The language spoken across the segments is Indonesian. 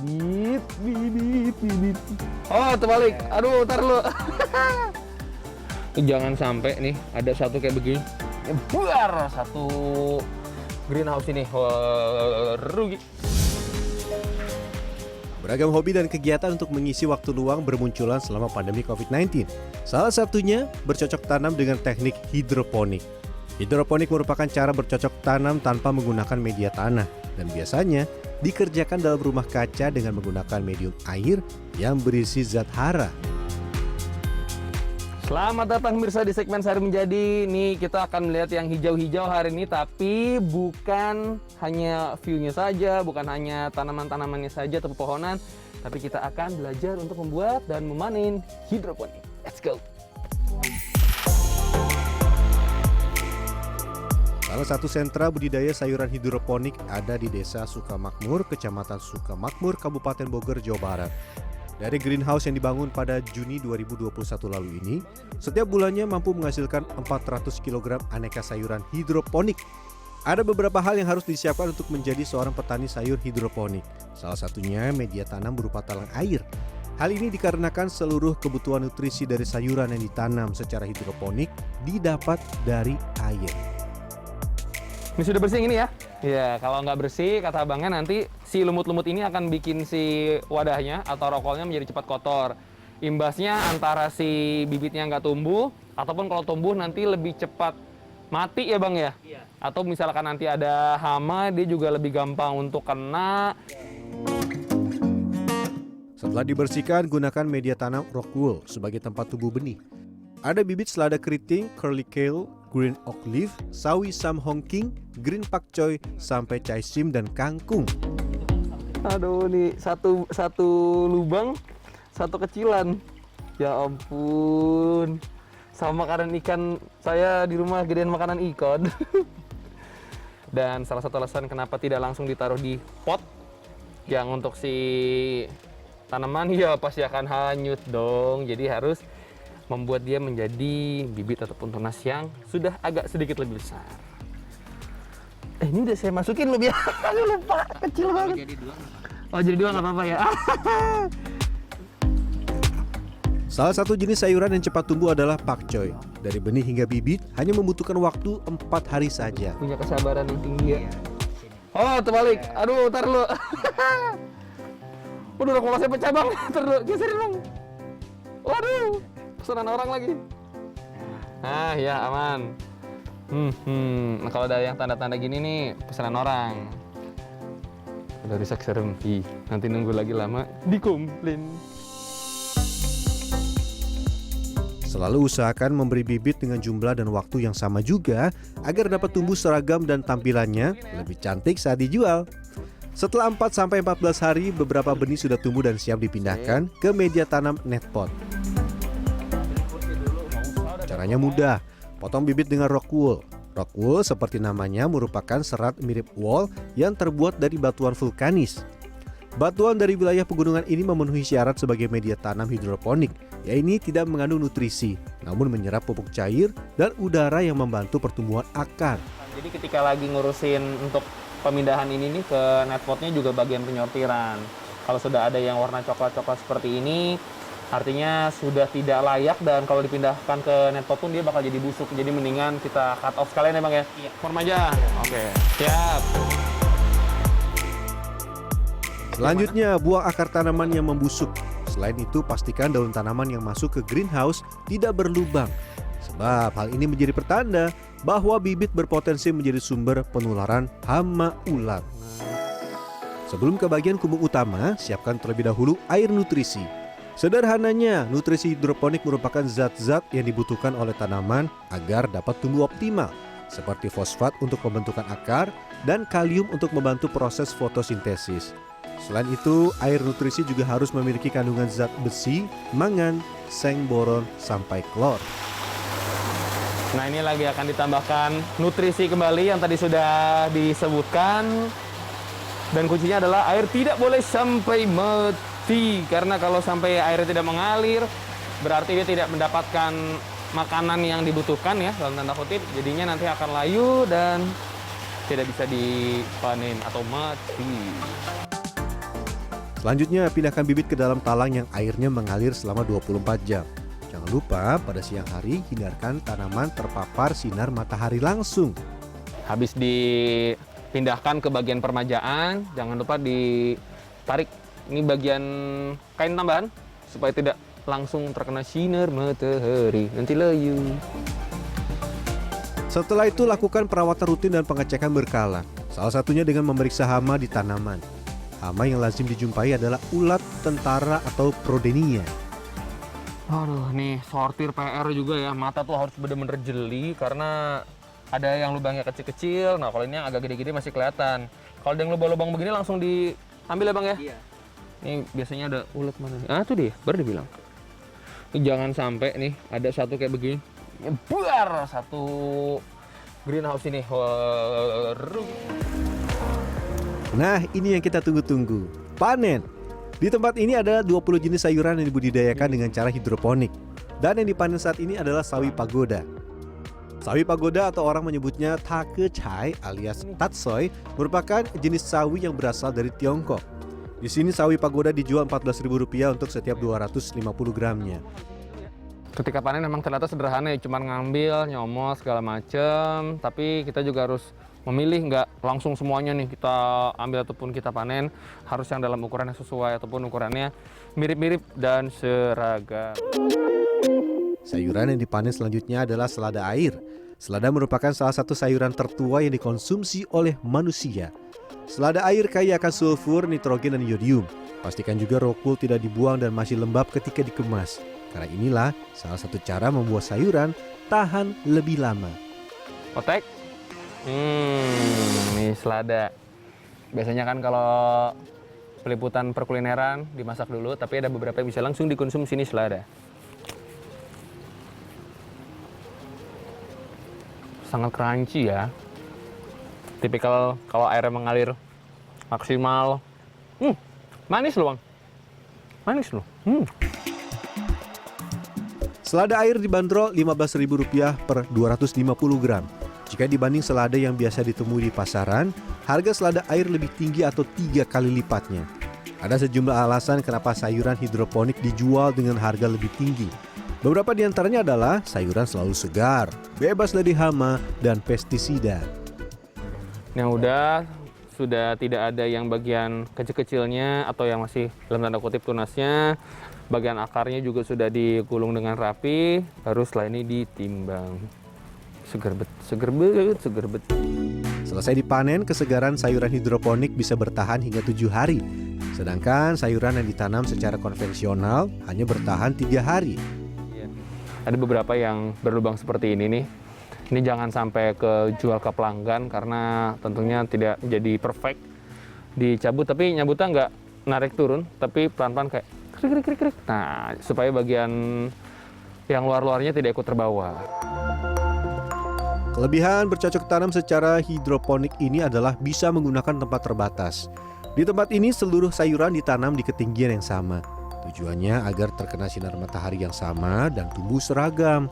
Bibit, bibit, bibit. Oh, terbalik. Aduh, ntar lu. Jangan sampai nih ada satu kayak begini. Buar satu greenhouse ini. Wah, rugi. Beragam hobi dan kegiatan untuk mengisi waktu luang bermunculan selama pandemi COVID-19. Salah satunya bercocok tanam dengan teknik hidroponik. Hidroponik merupakan cara bercocok tanam tanpa menggunakan media tanah dan biasanya dikerjakan dalam rumah kaca dengan menggunakan medium air yang berisi zat hara. Selamat datang pemirsa di segmen Sehari Menjadi. Nih kita akan melihat yang hijau-hijau hari ini, tapi bukan hanya view-nya saja, bukan hanya tanaman-tanamannya saja atau pepohonan, tapi kita akan belajar untuk membuat dan memanen hidroponik. Let's go! Salah satu sentra budidaya sayuran hidroponik ada di Desa Sukamakmur, Kecamatan Sukamakmur, Kabupaten Bogor, Jawa Barat. Dari greenhouse yang dibangun pada Juni 2021 lalu ini, setiap bulannya mampu menghasilkan 400 kg aneka sayuran hidroponik. Ada beberapa hal yang harus disiapkan untuk menjadi seorang petani sayur hidroponik. Salah satunya media tanam berupa talang air. Hal ini dikarenakan seluruh kebutuhan nutrisi dari sayuran yang ditanam secara hidroponik didapat dari air. Ini sudah bersih ini ya? Ya, kalau nggak bersih, kata abangnya nanti si lumut-lumut ini akan bikin si wadahnya atau rokolnya menjadi cepat kotor. Imbasnya antara si bibitnya nggak tumbuh, ataupun kalau tumbuh nanti lebih cepat mati ya bang ya? Iya. Atau misalkan nanti ada hama, dia juga lebih gampang untuk kena. Setelah dibersihkan, gunakan media tanam rock wool sebagai tempat tumbuh benih. Ada bibit selada keriting, curly kale, green oak leaf, sawi sam hongking, green pak choy, sampai chai sim dan kangkung. Aduh nih, satu lubang, satu kecilan. Ya ampun. Sama makanan ikan, saya di rumah gedean makanan ikan. Dan salah satu alasan kenapa tidak langsung ditaruh di pot yang untuk si tanaman, ya pasti akan hanyut dong. Jadi harus membuat dia menjadi bibit ataupun tunas yang sudah agak sedikit lebih besar. Ini udah saya masukin belum ya? Aduh lupa, kecil banget. Oh jadi dua nggak apa-apa ya? Salah satu jenis sayuran yang cepat tumbuh adalah pakcoy. Dari benih hingga bibit hanya membutuhkan waktu 4 hari saja. Punya kesabaran yang tinggi ya. Oh terbalik, aduh ntar lu. Waduh kalau saya pecah bang, ntar lu geserin bang. Waduh. Pesanan orang lagi. Ah ya aman. Nah, kalau ada yang tanda-tanda gini nih pesanan orang. Udah rusak serem. Nanti nunggu lagi lama dikomplain. Selalu usahakan memberi bibit dengan jumlah dan waktu yang sama juga agar dapat tumbuh seragam dan tampilannya lebih cantik saat dijual. Setelah 4-14 hari, beberapa benih sudah tumbuh dan siap dipindahkan ke media tanam netpot. Caranya mudah, potong bibit dengan rock wool. Rock wool seperti namanya merupakan serat mirip wool yang terbuat dari batuan vulkanis. Batuan dari wilayah pegunungan ini memenuhi syarat sebagai media tanam hidroponik, yaitu tidak mengandung nutrisi, namun menyerap pupuk cair dan udara yang membantu pertumbuhan akar. Jadi ketika lagi ngurusin untuk pemindahan ini nih ke netpotnya juga bagian penyortiran. Kalau sudah ada yang warna coklat-coklat seperti ini, artinya sudah tidak layak, dan kalau dipindahkan ke netpot pun dia bakal jadi busuk. Jadi mendingan kita cut off sekalian ya bang ya? Iya. Form aja. Oke. Siap. Selanjutnya, buang akar tanaman yang membusuk. Selain itu, pastikan daun tanaman yang masuk ke greenhouse tidak berlubang. Sebab hal ini menjadi pertanda bahwa bibit berpotensi menjadi sumber penularan hama ulat. Sebelum ke bagian kumbung utama, siapkan terlebih dahulu air nutrisi. Sederhananya, nutrisi hidroponik merupakan zat-zat yang dibutuhkan oleh tanaman agar dapat tumbuh optimal, seperti fosfat untuk pembentukan akar dan kalium untuk membantu proses fotosintesis. Selain itu, air nutrisi juga harus memiliki kandungan zat besi, mangan, seng, boron, sampai klor. Nah ini lagi akan ditambahkan nutrisi kembali yang tadi sudah disebutkan. Dan kuncinya adalah air tidak boleh sampai mati. Karena kalau sampai airnya tidak mengalir, berarti dia tidak mendapatkan makanan yang dibutuhkan ya, dalam tanda kutip. Jadinya nanti akan layu dan tidak bisa dipanen atau mati. Selanjutnya, pindahkan bibit ke dalam talang yang airnya mengalir selama 24 jam. Jangan lupa pada siang hari hindarkan tanaman terpapar sinar matahari langsung. Habis dipindahkan ke bagian permajaan, jangan lupa ditarik ini bagian kain tambahan supaya tidak langsung terkena sinar matahari, nanti layu. Setelah itu lakukan perawatan rutin dan pengecekan berkala. Salah satunya dengan memeriksa hama di tanaman. Hama yang lazim dijumpai adalah ulat tentara atau Prodenia. Aduh, nih sortir PR juga ya. Mata tuh harus bener-bener jeli karena ada yang lubangnya kecil-kecil. Nah, kalau ini yang agak gede-gede masih kelihatan. Kalau ada yang lubang-lubang begini langsung diambil ya, Bang ya? Iya. Ini biasanya ada ulat mana nih? Ah, tuh dia, baru dibilang. Ini jangan sampai nih ada satu kayak begini. Buar satu greenhouse ini. Nah, ini yang kita tunggu-tunggu. Panen. Di tempat ini ada 20 jenis sayuran yang dibudidayakan dengan cara hidroponik. Dan yang dipanen saat ini adalah sawi pagoda. Sawi pagoda atau orang menyebutnya takechai alias tatsoi merupakan jenis sawi yang berasal dari Tiongkok. Di sini sawi pagoda dijual Rp14.000 untuk setiap 250 gramnya. Ketika panen memang ternyata sederhana ya, cuma ngambil, nyomot segala macem. Tapi kita juga harus memilih, nggak langsung semuanya nih kita ambil ataupun kita panen. Harus yang dalam ukuran yang sesuai ataupun ukurannya mirip-mirip dan seragam. Sayuran yang dipanen selanjutnya adalah selada air. Selada merupakan salah satu sayuran tertua yang dikonsumsi oleh manusia. Selada air kaya akan sulfur, nitrogen, dan yodium. Pastikan juga rokul tidak dibuang dan masih lembab ketika dikemas. Karena inilah salah satu cara membuat sayuran tahan lebih lama. Otek. Nih selada. Biasanya kan kalau peliputan perkulineran dimasak dulu, tapi ada beberapa yang bisa langsung dikonsumsi nih selada. Sangat crunchy ya. Tipikal kalau airnya mengalir maksimal. Manis loh, Bang. Manis loh. Selada air dibanderol Rp15.000 per 250 gram. Jika dibanding selada yang biasa ditemui di pasaran, harga selada air lebih tinggi atau 3 kali lipatnya. Ada sejumlah alasan kenapa sayuran hidroponik dijual dengan harga lebih tinggi. Beberapa di antaranya adalah sayuran selalu segar, bebas dari hama, dan pestisida. Yang sudah tidak ada yang bagian kecil-kecilnya atau yang masih dalam tanda kutip tunasnya. Bagian akarnya juga sudah digulung dengan rapi, baru setelah ini ditimbang. Seger bet. Selesai dipanen, kesegaran sayuran hidroponik bisa bertahan hingga 7 hari. Sedangkan sayuran yang ditanam secara konvensional hanya bertahan 3 hari. Ada beberapa yang berlubang seperti ini nih. Ini jangan sampai jual ke pelanggan karena tentunya tidak jadi perfect. Dicabut, tapi nyabutnya nggak narik turun, tapi pelan-pelan kayak krik. Nah, supaya bagian yang luar-luarnya tidak ikut terbawa. Kelebihan bercocok tanam secara hidroponik ini adalah bisa menggunakan tempat terbatas. Di tempat ini seluruh sayuran ditanam di ketinggian yang sama. Tujuannya agar terkena sinar matahari yang sama dan tumbuh seragam.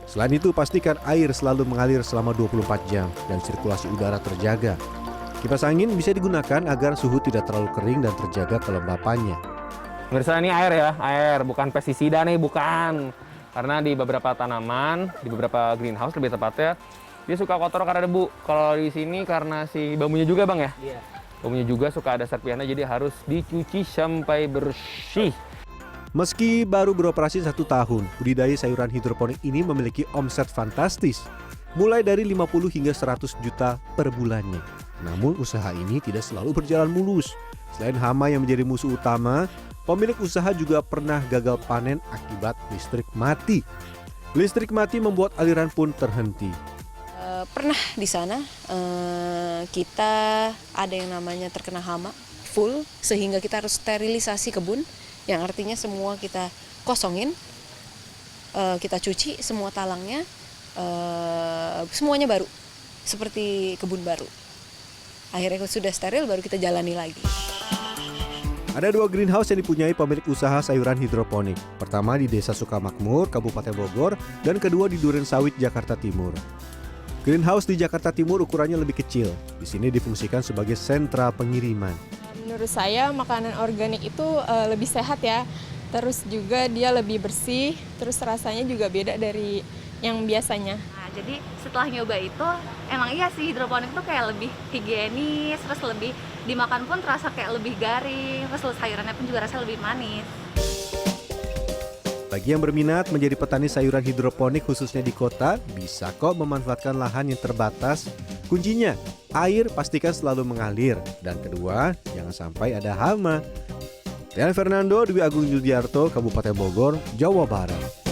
Selain itu, pastikan air selalu mengalir selama 24 jam dan sirkulasi udara terjaga. Kipas angin bisa digunakan agar suhu tidak terlalu kering dan terjaga kelembapannya. Pemirsa, ini air ya, air, bukan pestisida nih, bukan. Karena di beberapa tanaman, di beberapa greenhouse lebih tepatnya, dia suka kotor karena debu. Kalau di sini karena si bambunya juga, Bang ya? Iya. Bambunya juga suka ada serpihannya, jadi harus dicuci sampai bersih. Meski baru beroperasi 1 tahun, budidaya sayuran hidroponik ini memiliki omset fantastis. Mulai dari 50 hingga 100 juta per bulannya. Namun usaha ini tidak selalu berjalan mulus. Selain hama yang menjadi musuh utama, pemilik usaha juga pernah gagal panen akibat listrik mati. Listrik mati membuat aliran pun terhenti. Pernah di sana kita ada yang namanya terkena hama full, sehingga kita harus sterilisasi kebun, yang artinya semua kita kosongin, kita cuci semua talangnya, semuanya baru, seperti kebun baru. Akhirnya sudah steril, baru kita jalani lagi. Ada 2 greenhouse yang dipunyai pemilik usaha sayuran hidroponik. Pertama di Desa Sukamakmur, Kabupaten Bogor, dan kedua di Duren Sawit, Jakarta Timur. Greenhouse di Jakarta Timur ukurannya lebih kecil. Di sini difungsikan sebagai sentra pengiriman. Menurut saya makanan organik itu lebih sehat ya. Terus juga dia lebih bersih, terus rasanya juga beda dari yang biasanya. Nah, jadi setelah nyoba itu, emang iya sih hidroponik tuh kayak lebih higienis, terus lebih dimakan pun terasa kayak lebih garing, terus sayurannya pun juga rasanya lebih manis. Bagi yang berminat menjadi petani sayuran hidroponik khususnya di kota, bisa kok memanfaatkan lahan yang terbatas. Kuncinya, air pastikan selalu mengalir. Dan kedua, jangan sampai ada hama. Rian Fernando, Dwi Agung Yudiarto, Kabupaten Bogor, Jawa Barat.